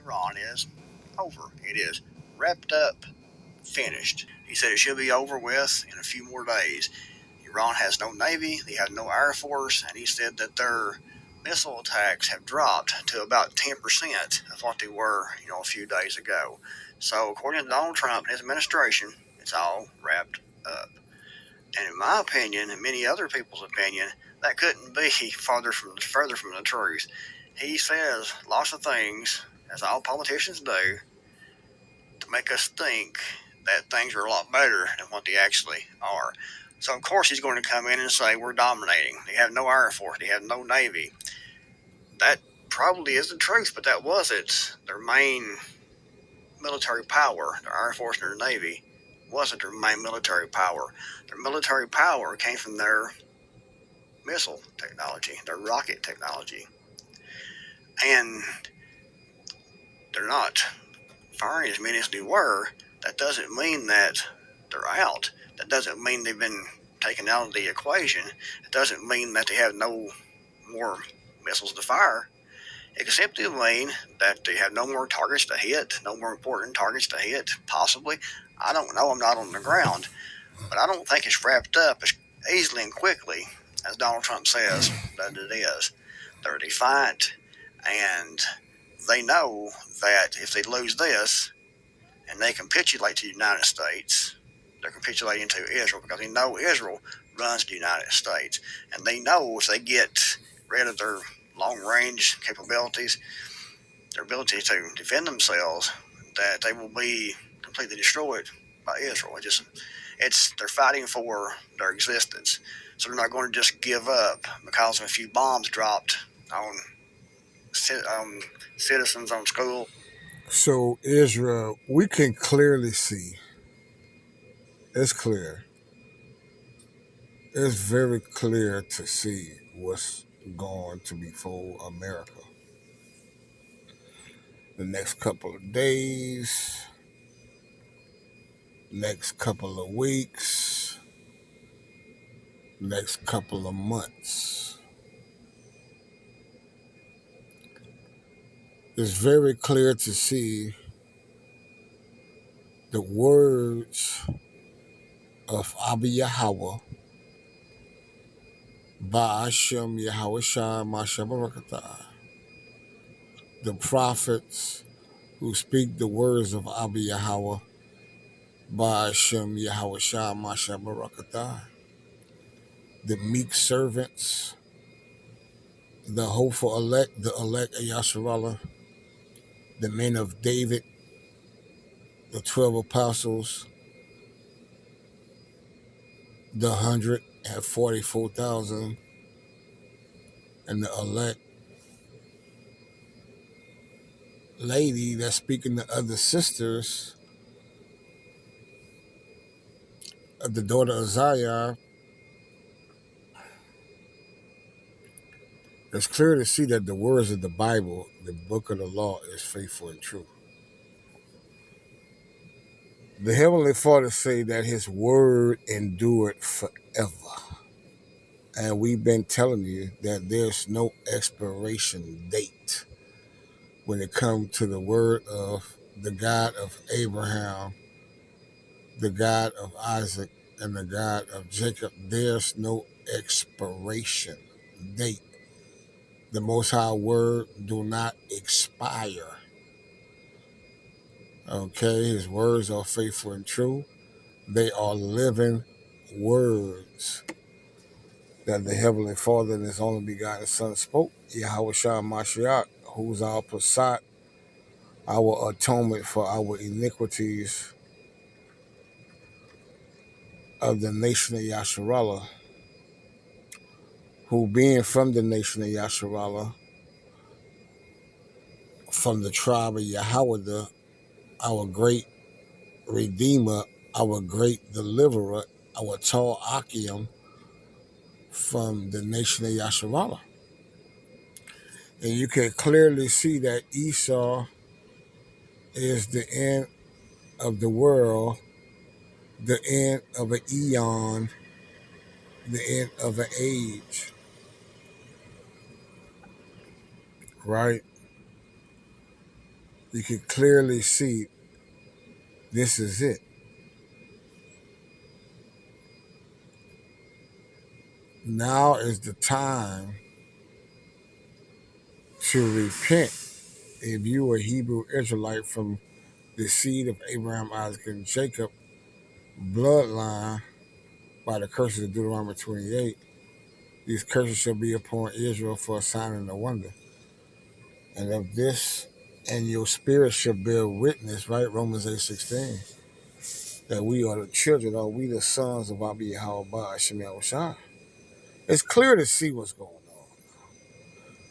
Iran is over. It is wrapped up, finished. He said it should be over with in a few more days. Iran has no navy, they have no air force, and he said that their missile attacks have dropped to about 10% of what they were, a few days ago. So, according to Donald Trump and his administration, it's all wrapped up. And in my opinion, and many other people's opinion, that couldn't be further from the truth. He says lots of things, as all politicians do, to make us think that things are a lot better than what they actually are. So of course he's going to come in and say we're dominating. They have no air force. They have no navy. That probably is the truth, but that wasn't their main military power. Their air force and their navy wasn't their main military power. Their military power came from their missile technology, their rocket technology, and they're not firing as many as they were. That doesn't mean that they're out. That doesn't mean they've been taken out of the equation. It doesn't mean that they have no more missiles to fire. It can simply mean that they have no more targets to hit, no more important targets to hit, possibly. I don't know. I'm not on the ground. But I don't think it's wrapped up as easily and quickly as Donald Trump says that it is. They're defiant, and they know that if they lose this and they capitulate to the United States, they're capitulating to Israel because they know Israel runs the United States. And they know if they get rid of their long range capabilities, their ability to defend themselves, that they will be completely destroyed by Israel. They're fighting for their existence. So they're not going to just give up because of a few bombs dropped on citizens on school. So, Israel, we can clearly see, it's clear, it's very clear to see what's going to befall America the next couple of days, next couple of weeks, next couple of months. It's very clear to see the words of Abba Yahweh, Ba'ashem Yahweh Shai Masha Barakatah, the prophets who speak the words of Abba Yahweh, Ba'ashem Yahweh Shai Masha Barakatah, the meek servants, the hopeful elect, the elect of Yasharallah, the men of David, the 12 apostles, the 144,000, and the elect lady that's speaking to other sisters of the daughter of Zion. It's clear to see that the words of the Bible, the book of the law, is faithful and true. The Heavenly Father say that his word endured forever. And we've been telling you that there's no expiration date when it comes to the word of the God of Abraham, the God of Isaac, and the God of Jacob. There's no expiration date. The Most High word do not expire. Okay, his words are faithful and true. They are living words that the Heavenly Father and his only begotten Son spoke. Yahweh Shah Mashiach, who's our Passat, our atonement for our iniquities of the nation of Yasharallah, who being from the nation of Yasharallah, from the tribe of Yahweh, our great Redeemer, our great Deliverer, our tall Akim from the nation of Yasharallah. And you can clearly see that Esau is the end of the world, the end of an eon, the end of an age, right? you can clearly see this is it. Now is the time to repent if you were a Hebrew Israelite from the seed of Abraham, Isaac, and Jacob bloodline by the curses of Deuteronomy 28. These curses shall be upon Israel for a sign and a wonder. And of this, and your spirit shall bear witness, right? Romans 8:16, that we are the children, or we the sons of Abi Yahweh Hashem Yahushua. It's clear to see what's going on.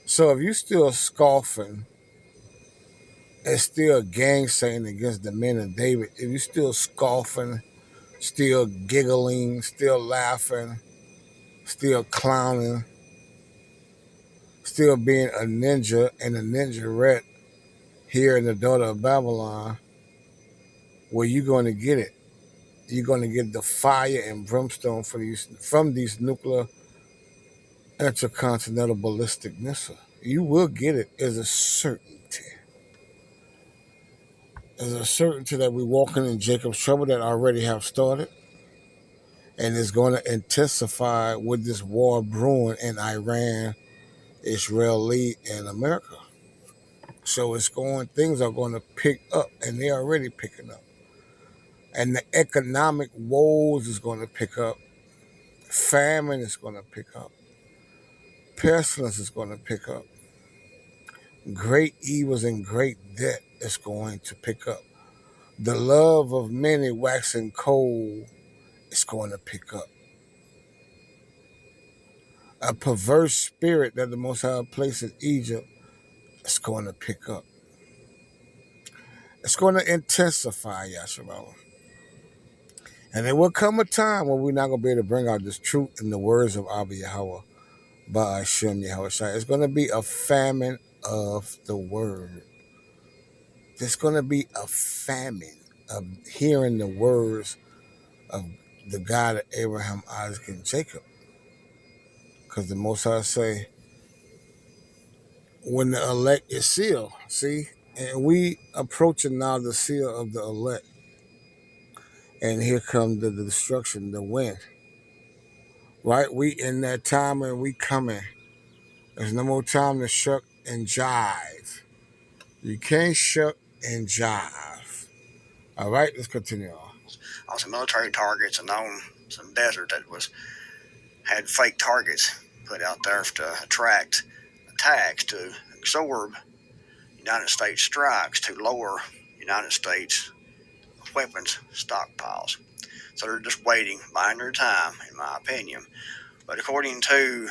So if you still scoffing and still gainsaying against the men of David, if you still scoffing, still giggling, still laughing, still clowning, still being a ninja and a ninja rat here in the daughter of Babylon, where you going to get it? You're going to get the fire and brimstone from these nuclear intercontinental ballistic missile. You will get it as a certainty. As a certainty that we're walking in Jacob's trouble that already have started, and is going to intensify with this war brewing in Iran, Israel, and America. So things are going to pick up, and they're already picking up. And the economic woes is going to pick up. Famine is going to pick up. Pestilence is going to pick up. Great evils and great debt is going to pick up. The love of many waxing cold is going to pick up. A perverse spirit that the Most High placed in Egypt is going to pick up. It's going to intensify, Yasharal. And there will come a time when we're not going to be able to bring out this truth in the words of Abba Yahweh, Ba'ashem Yahweh Shai. It's going to be a famine of the word. There's going to be a famine of hearing the words of the God of Abraham, Isaac, and Jacob. Because the Most High say, when the elect is sealed, see? And we approaching now the seal of the elect. And here comes the destruction, the wind. Right? We in that time and we coming. There's no more time to shuck and jive. You can't shuck and jive. All right, let's continue on some military targets and on some desert that had fake targets put out there to attract attacks, to absorb United States strikes, to lower United States weapons stockpiles. So they're just waiting, biding their time, in my opinion. But according to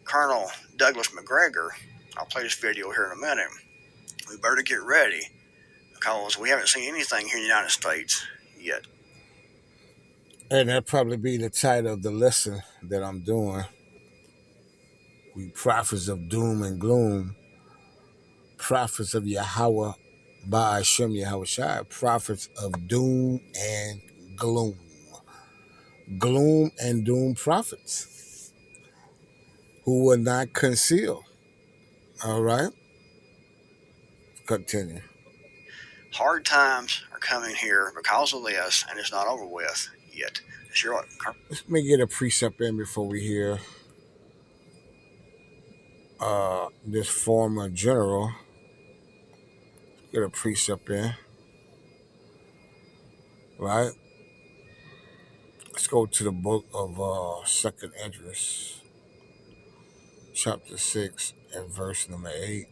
Colonel Douglas McGregor, I'll play this video here in a minute, we better get ready because we haven't seen anything here in the United States yet. And that'd probably be the title of the lesson that I'm doing. We prophets of doom and gloom, prophets of Yahweh, Ba'ashem Yahweh Shai, prophets of doom and gloom. Gloom and doom prophets who will not conceal. All right? Continue. Hard times are coming here because of this, and it's not over with yet. Let me get a precept in before we hear this former general. Get a precept in. Right? Let's go to the book of 2nd Esdras, chapter 6 and verse number 8.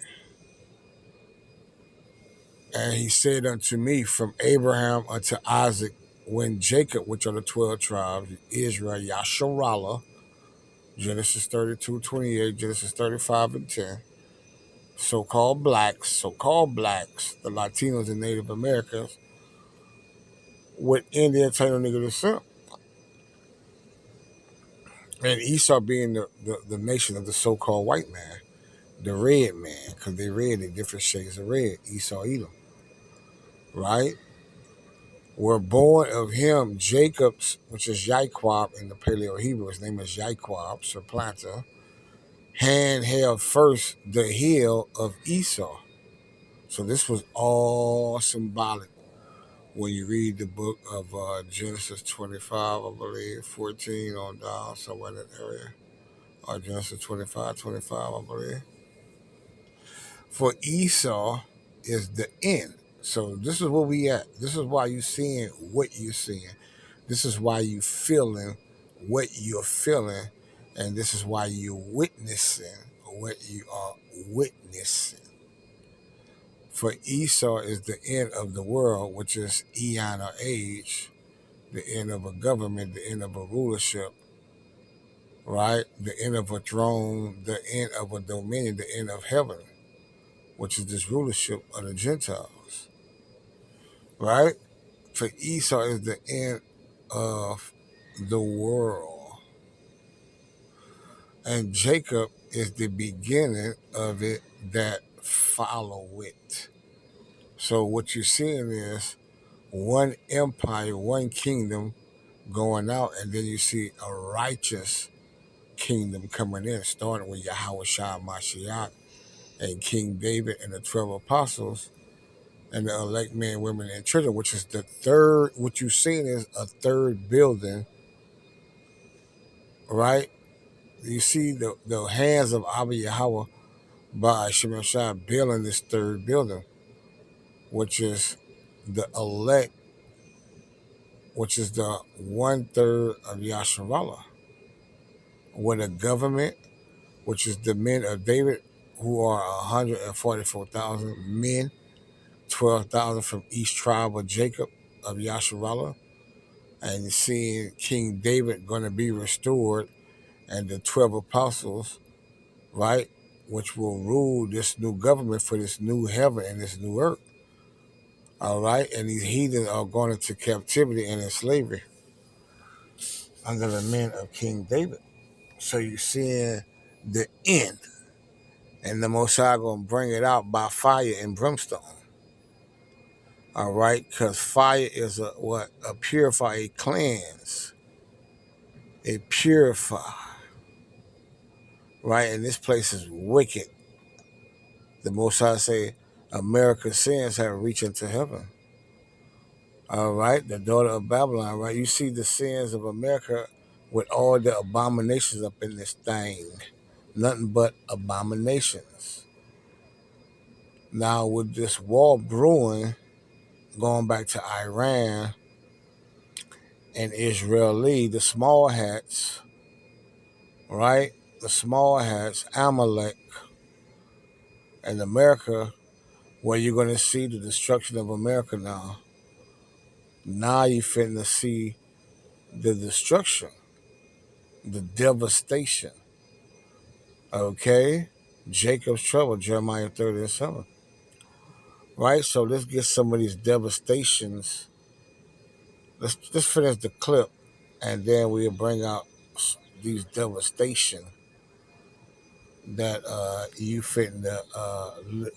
And he said unto me, from Abraham unto Isaac, when Jacob, which are the 12 tribes, Israel, Yasharallah, Genesis 32:28, Genesis 35:10, so-called blacks, the Latinos and Native Americans, with Indian title nigga descent. And Esau being the nation of the so-called white man, the red man, because they red in different shades of red, Esau, Edom. Right? Were born of him, Jacob's, which is Yaquab in the Paleo Hebrew, his name is Yaquab, supplanter, hand held first the heel of Esau. So this was all symbolic when you read the book of Genesis 25, I believe, 14 on down, somewhere in that area. Or Genesis 25, 25, I believe. For Esau is the end. So this is where we at. This is why you seeing what you're seeing. This is why you feeling what you're feeling. And this is why you're witnessing what you are witnessing. For Esau is the end of the world, which is eon or age, the end of a government, the end of a rulership, right? The end of a throne, the end of a dominion, the end of heaven, which is this rulership of the Gentiles, right? For Esau is the end of the world. And Jacob is the beginning of it that follow it. So what you're seeing is one empire, one kingdom going out, and then you see a righteous kingdom coming in, starting with Yahweh Shah Mashiach and King David and the 12 apostles and the elect men, women, and children, which is the third. What you're seeing is a third building, right? You see the hands of Abba Yahweh by Shem Shah building this third building, which is the elect, which is the 1/3 of Yasharallah, with a government, which is the men of David, who are 144,000 men, 12,000 from each tribe of Jacob of Yasharallah, and seeing King David going to be restored, and the 12 apostles, right, which will rule this new government for this new heaven and this new earth. All right, and these heathens are going into captivity and in slavery under the men of King David. So you're seeing the end, and the Most High going to bring it out by fire and brimstone. All right, because fire is a purify, a cleanse, a purify. Right, and this place is wicked. The Most High say, America's sins have reached into heaven. All right, the daughter of Babylon, right? You see the sins of America with all the abominations up in this thing. Nothing but abominations. Now, with this war brewing, going back to Iran and Israeli, the small hats, right? The small hats, Amalek, and America, where you're going to see the destruction of America now. Now you finna see the destruction, the devastation. Okay? Jacob's trouble, Jeremiah 30:7. Right? So let's get some of these devastations. Let's finish the clip, and then we'll bring out these devastation that you finna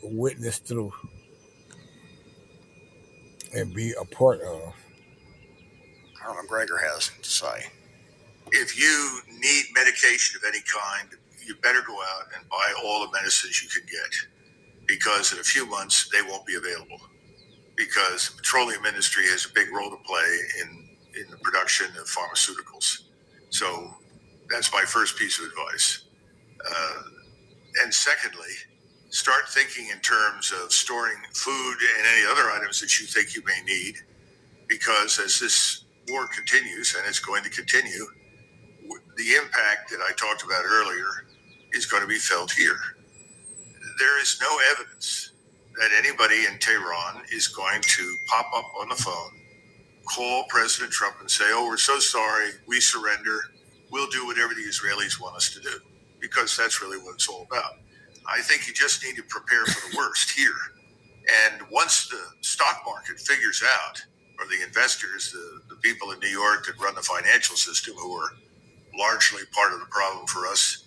witness through and be a part of. Colonel McGregor has to say. If you need medication of any kind, you better go out and buy all the medicines you can get, because in a few months they won't be available, because the petroleum industry has a big role to play in the production of pharmaceuticals. So that's my first piece of advice. And secondly, start thinking in terms of storing food and any other items that you think you may need, because as this war continues, and it's going to continue, the impact that I talked about earlier is going to be felt here. There is no evidence that anybody in Tehran is going to pop up on the phone, call President Trump and say, "Oh, we're so sorry, we surrender. We'll do whatever the Israelis want us to do," because that's really what it's all about. I think you just need to prepare for the worst here. And once the stock market figures out, or the investors, the people in New York that run the financial system, who are largely part of the problem for us,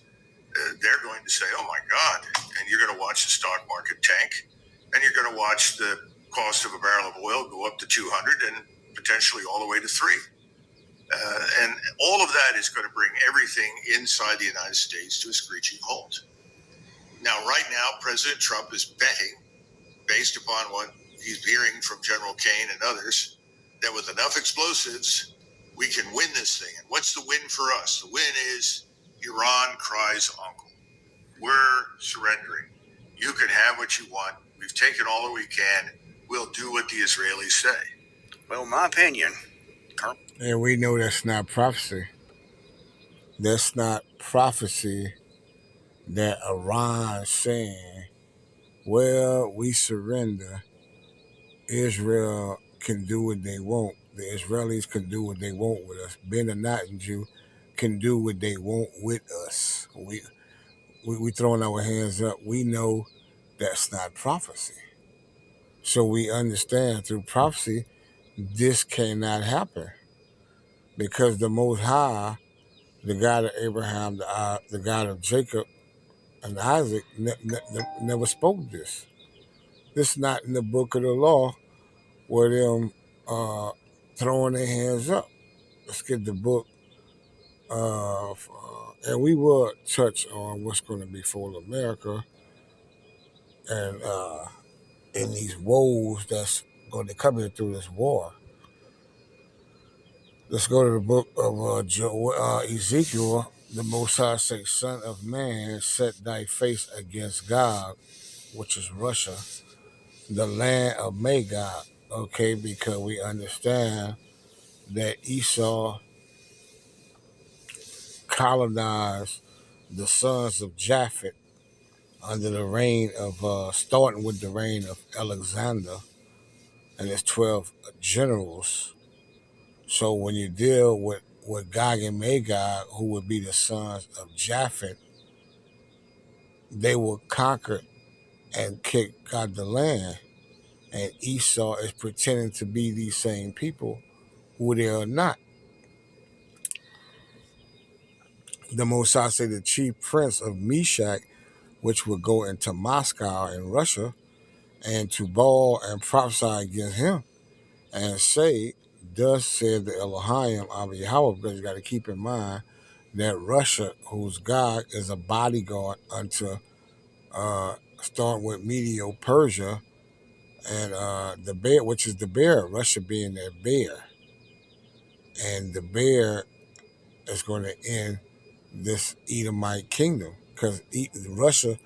they're going to say, "Oh my God," and you're going to watch the stock market tank, and you're going to watch the cost of a barrel of oil go up to 200 and potentially all the way to 3. And all of that is going to bring everything inside the United States to a screeching halt. Now, right now, President Trump is betting based upon what he's hearing from General Kane and others, that with enough explosives, we can win this thing. And what's the win for us? The win is Iran cries uncle. We're surrendering. You can have what you want. We've taken all that we can. We'll do what the Israelis say. Well, in my opinion, And we know that's not prophecy. That's not prophecy that Iran saying, well, we surrender. Israel can do what they want. The Israelis can do what they want with us. Ben or not and Jew can do what they want with us. We throwing our hands up. We know that's not prophecy. So we understand through prophecy, this cannot happen because the Most High, the God of Abraham, the God of Jacob and Isaac, never spoke this. This is not in the book of the law where them throwing their hands up. Let's get the book, and we will touch on what's going to befall America and in these woes that's going to come here through this war. Let's go to the book of Ezekiel. The Most High say, Son of man, set thy face against God, which is Russia, the land of Magog. Okay, because we understand that Esau colonized the sons of Japhet under the reign of, starting with the reign of Alexander and his 12 generals. So when you deal with Gog and Magog, who would be the sons of Japhet, they were conquered and kicked out the land. And Esau is pretending to be these same people who they are not. The Most High say the chief prince of Meshach, which would go into Moscow in Russia, and to Baal and prophesy against him, and say, thus said the Elohim of Yahweh, because you got to keep in mind that Russia, whose God is a bodyguard unto, starting with Medio-Persia, and the bear, which is the bear, Russia being their bear. And the bear is going to end this Edomite kingdom, because Russia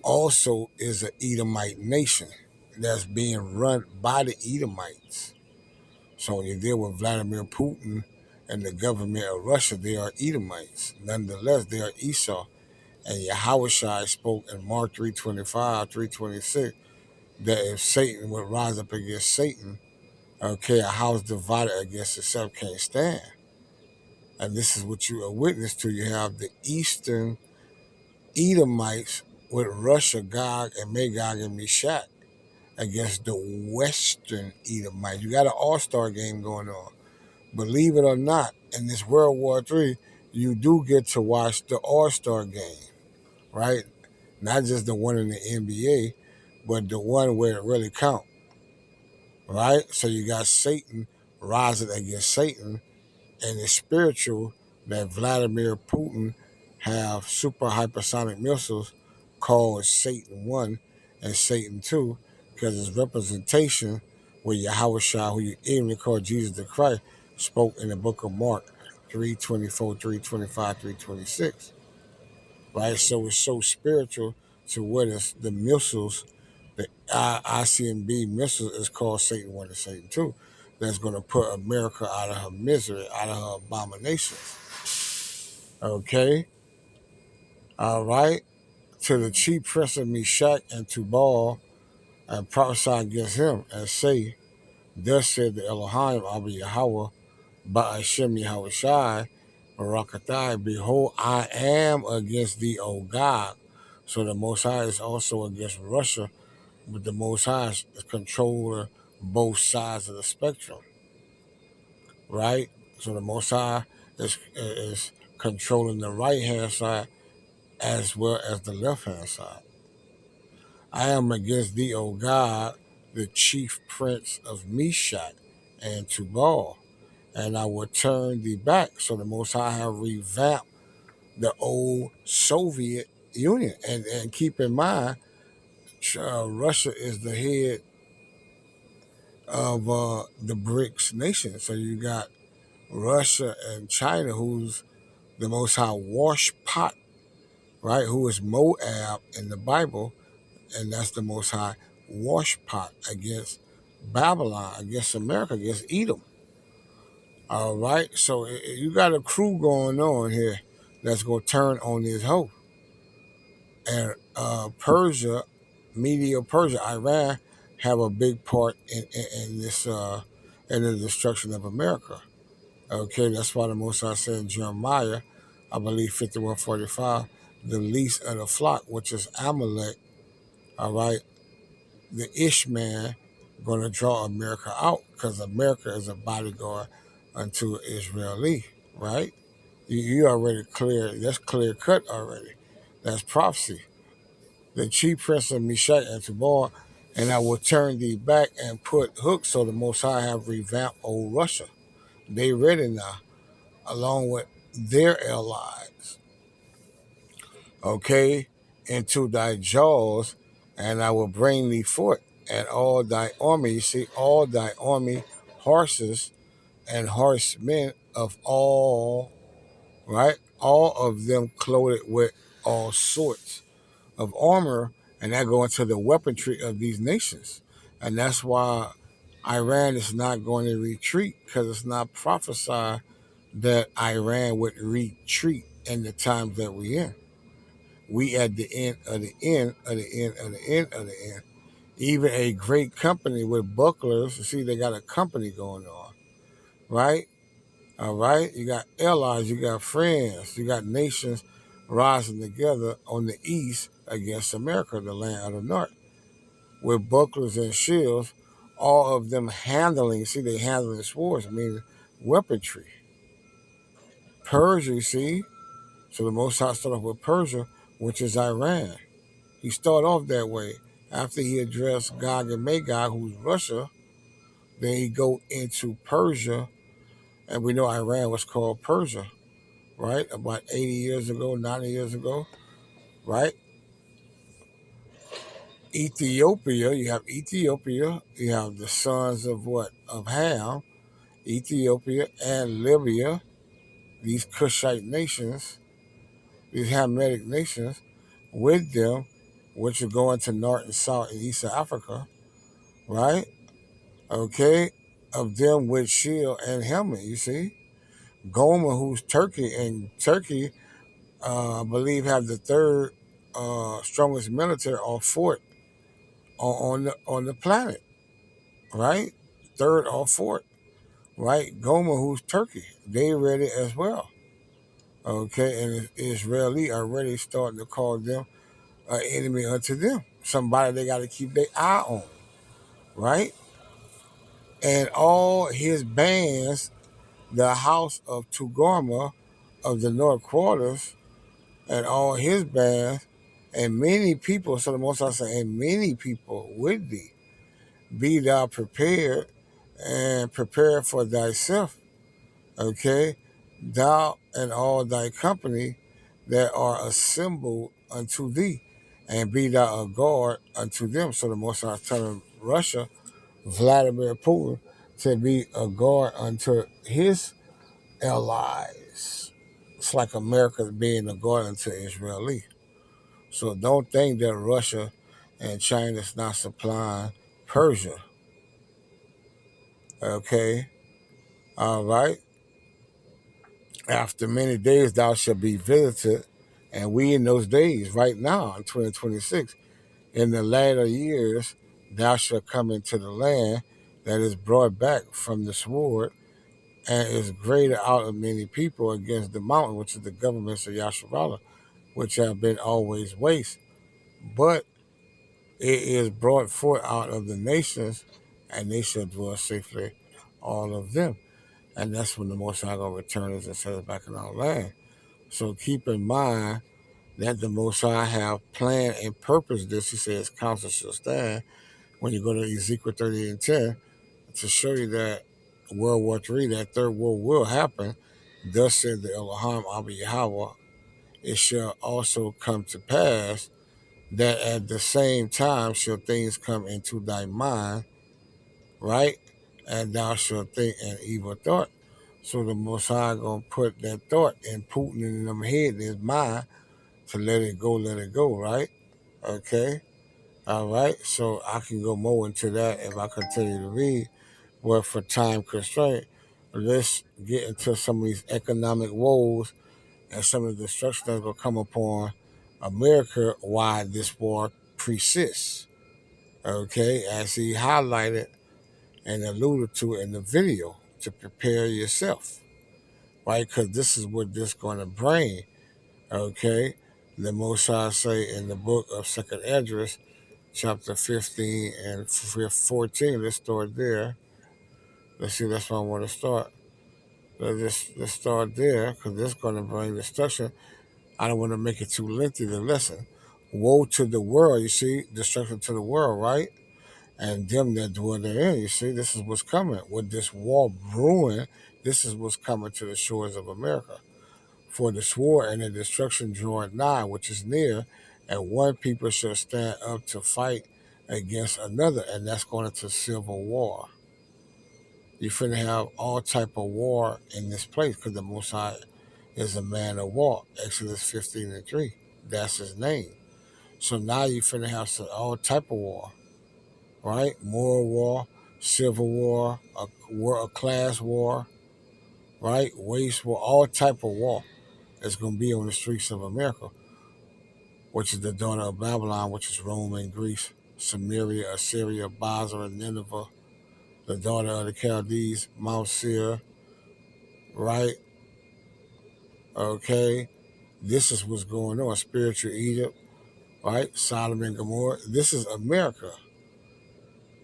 also is an Edomite nation that's being run by the Edomites. So when you deal with Vladimir Putin and the government of Russia, they are Edomites. Nonetheless, they are Esau. And Yahushua spoke in Mark 3:25, 3:26, that if Satan would rise up against Satan, okay, a house divided against itself can't stand. And this is what you are witness to. You have the Eastern Edomites with Russia, Gog, and Magog and Meshach against the Western Edomites. You got an all-star game going on. Believe it or not, in this World War III, you do get to watch the all-star game, right? Not just the one in the NBA, but the one where it really counts, right? So you got Satan rising against Satan, and it's spiritual that Vladimir Putin have super hypersonic missiles called Satan 1 and Satan 2, because it's representation where Yahushua, who you even call Jesus the Christ, spoke in the book of Mark 3:24, 3:25, 3:26. Right? So it's so spiritual to what is the missiles, the ICMB missiles is called Satan 1 and Satan 2. That's going to put America out of her misery, out of her abominations. Okay? All right? To the chief prince of Meshach and Tubal, and prophesy against him, and say, thus said the Elohim of Yahweh, Ba'ashem Yahushai, Barakatai, behold, I am against thee, O God. So the Most High is also against Russia, but the Most High is controlling both sides of the spectrum, right? So the Most High is controlling the right-hand side as well as the left-hand side. I am against thee, O God, the chief prince of Meshach and Tubal, and I will turn thee back. So the Most High have revamped the old Soviet Union. And keep in mind, Russia is the head of the BRICS nation. So you got Russia and China, who's the most high wash pot, right? Who is Moab in the Bible, and that's the most high wash pot against Babylon, against America, against Edom. All right, so you got a crew going on here that's going to turn on this hoe. And Persia, Media Persia, Iran, have a big part in this, in the destruction of America. Okay, that's why the Most High said in Jeremiah, I believe 51:45, the least of the flock, which is Amalek, all right, the Ishmael, going to draw America out because America is a bodyguard unto Israeli, right? You already clear, that's clear cut already. That's prophecy. The chief prince of Meshach and Tubal, and I will turn thee back and put hooks, so the Most High have revamped old Russia. They ready now, along with their allies, okay, into thy jaws, and I will bring thee forth, and all thy army, you see, all thy army, horses and horsemen of all, right, all of them clothed with all sorts of armor, and that go into the weaponry of these nations. And that's why Iran is not going to retreat, because it's not prophesied that Iran would retreat in the times that we're in. We at the end of the end of the end of the end of the end. Even a great company with bucklers, you see, they got a company going on, right? All right, you got allies, you got friends, you got nations rising together on the east against America, the land of the north, with bucklers and shields, all of them handling, see, they handling swords, meaning weaponry. Persia, you see, so the Most High started off with Persia, which is Iran. He started off that way. After he addressed Gog and Magog, who's Russia, then he go into Persia, and we know Iran was called Persia, right? About 80 years ago, 90 years ago, right? Ethiopia, you have the sons of what? Of Ham, Ethiopia and Libya, these Cushite nations, these Hamitic nations, with them, which are going to North and South and East Africa, right? Okay, of them with shield and helmet, you see. Gomer, who's Turkey, and Turkey, I believe, have the third strongest military or fourth on the planet, right? Third or fourth, right? Gomer, who's Turkey, they ready as well. Okay, and Israeli are already starting to call them an enemy unto them, somebody they got to keep their eye on, right? And all his bands, the house of Togarmah of the North Quarters, and all his bands, and many people, so the Most High say, and many people with thee, be thou prepared and prepare for thyself, okay? Thou and all thy company that are assembled unto thee, and be thou a guard unto them. So the Most High is telling Russia, Vladimir Putin, to be a guard unto his allies. It's like America being a guard unto Israeli. So don't think that Russia and China is not supplying Persia. Okay? All right? After many days thou shalt be visited, and we in those days, right now, in 2026, in the latter years, thou shalt come into the land that is brought back from the sword, and is greater out of many people against the mountain, which is the governments of Yasharallah, which have been always waste. But it is brought forth out of the nations, and they shall dwell safely, all of them. And that's when the Most High going to return us and set us back in our land. So keep in mind that the Most High have planned and purposed this. He says, counsel shall stand. When you go to Ezekiel 38:10, to show you that World War III, that third war will happen, thus said the Elohim Abba Yahweh, it shall also come to pass that at the same time shall things come into thy mind, right? And thou shalt think an evil thought. So the Most High gonna put that thought in Putin in them head in his mind to let it go, right? Okay. All right. So I can go more into that if I continue to read. But for time constraint, let's get into some of these economic woes and some of the destruction that's gonna come upon America while this war persists. Okay, as he highlighted and alluded to in the video to prepare yourself, right? Because this is what this going to bring. Okay, the Most High say in the book of Second Esdras, chapter 15 and 14. Let's start there. Let's see. That's where I want to start. Let's start there because this is going to bring destruction. I don't want to make it too lengthy. The lesson. Woe to the world. You see, destruction to the world, right? And them that dwell therein. You see, this is what's coming. With this war brewing, this is what's coming to the shores of America. For the sword and the destruction draweth nigh, which is near, and one people shall stand up to fight against another, and that's going into civil war. You're finna have all type of war in this place because the Most High is a man of war. Exodus 15 and 3. That's his name. So now you finna have all type of war, right? Moral war, civil war, a class war, right? Waste war, all type of war is gonna be on the streets of America, which is the daughter of Babylon, which is Rome and Greece, Samaria, Assyria, Basra, Nineveh, the daughter of the Chaldees, Mount Seir, right? Okay, this is what's going on. Spiritual Egypt, right? Sodom and Gomorrah. This is America,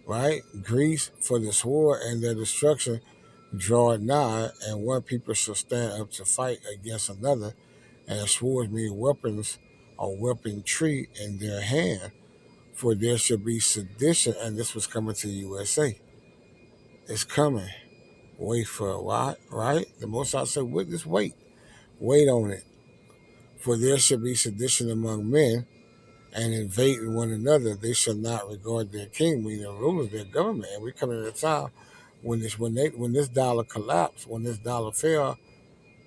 right? Greece for the sword and their destruction draw it nigh, and one people shall stand up to fight against another, and swords mean weapons or weaponry in their hand. For there shall be sedition, and this was coming to the USA. It's coming. Wait for a while, right? The Most High said, "Witness, wait on it. For there shall be sedition among men, and invading one another, they shall not regard their king, meaning the rulers, their government." And we're coming at a time when this dollar collapsed, when this dollar fell,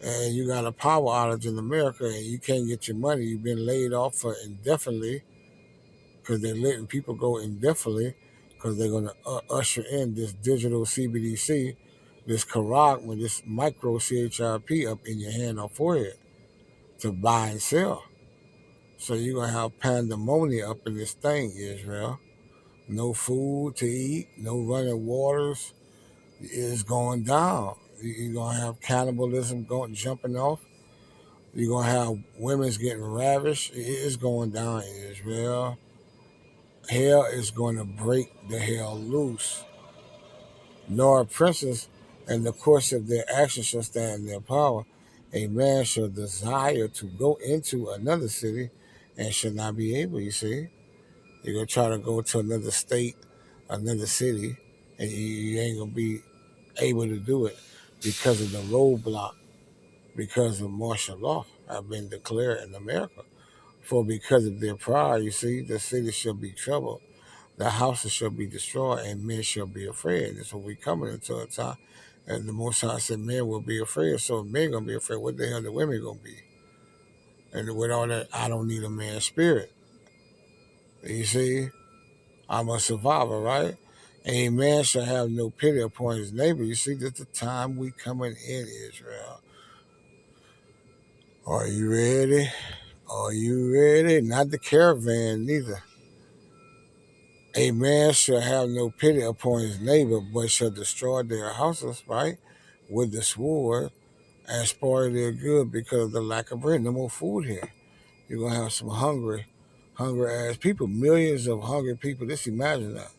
and you got a power outage in America, and you can't get your money, you've been laid off for indefinitely, because they're letting people go indefinitely, because they're going to usher in this digital CBDC, this Karag, this micro CHIP up in your hand or forehead to buy and sell. So you're going to have pandemonium up in this thing, Israel. No food to eat, no running waters. It's going down. You're going to have cannibalism jumping off. You're going to have women's getting ravished. It's going down, Israel. Hell is going to break the hell loose. Nor a princess, in the course of their action shall stand in their power. A man shall desire to go into another city and shall not be able, you see. You're going to try to go to another state, another city, and you ain't going to be able to do it because of the roadblock, because of martial law have been declared in America. For because of their pride, you see, the city shall be troubled, the houses shall be destroyed, and men shall be afraid. And so we coming into a time, and the Most High said men will be afraid. So if men going to be afraid, what the hell the women going to be? And with all that, I don't need a man's spirit. You see, I'm a survivor, right? A man shall have no pity upon his neighbor. You see, this is the time we coming in, Israel. Are you ready? Are you ready? Not the caravan, neither. A man shall have no pity upon his neighbor, but shall destroy their houses, right? With the sword and spoil their good because of the lack of bread. No more food here. You're going to have some hungry ass people, millions of hungry people. Just imagine that,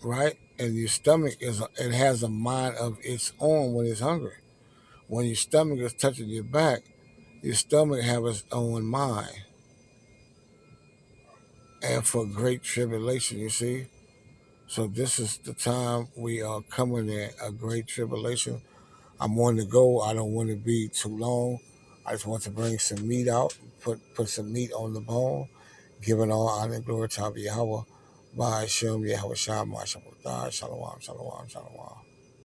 right? And your stomach it has a mind of its own when it's hungry. When your stomach is touching your back, your stomach have its own mind. And for great tribulation, you see. So this is the time we are coming in a great tribulation. I'm on the go. I don't want to be too long. I just want to bring some meat out, put some meat on the bone, giving all honor and glory to Yahweh. By Shem Yahweh Shah, Shalom, Shalom, Shalom.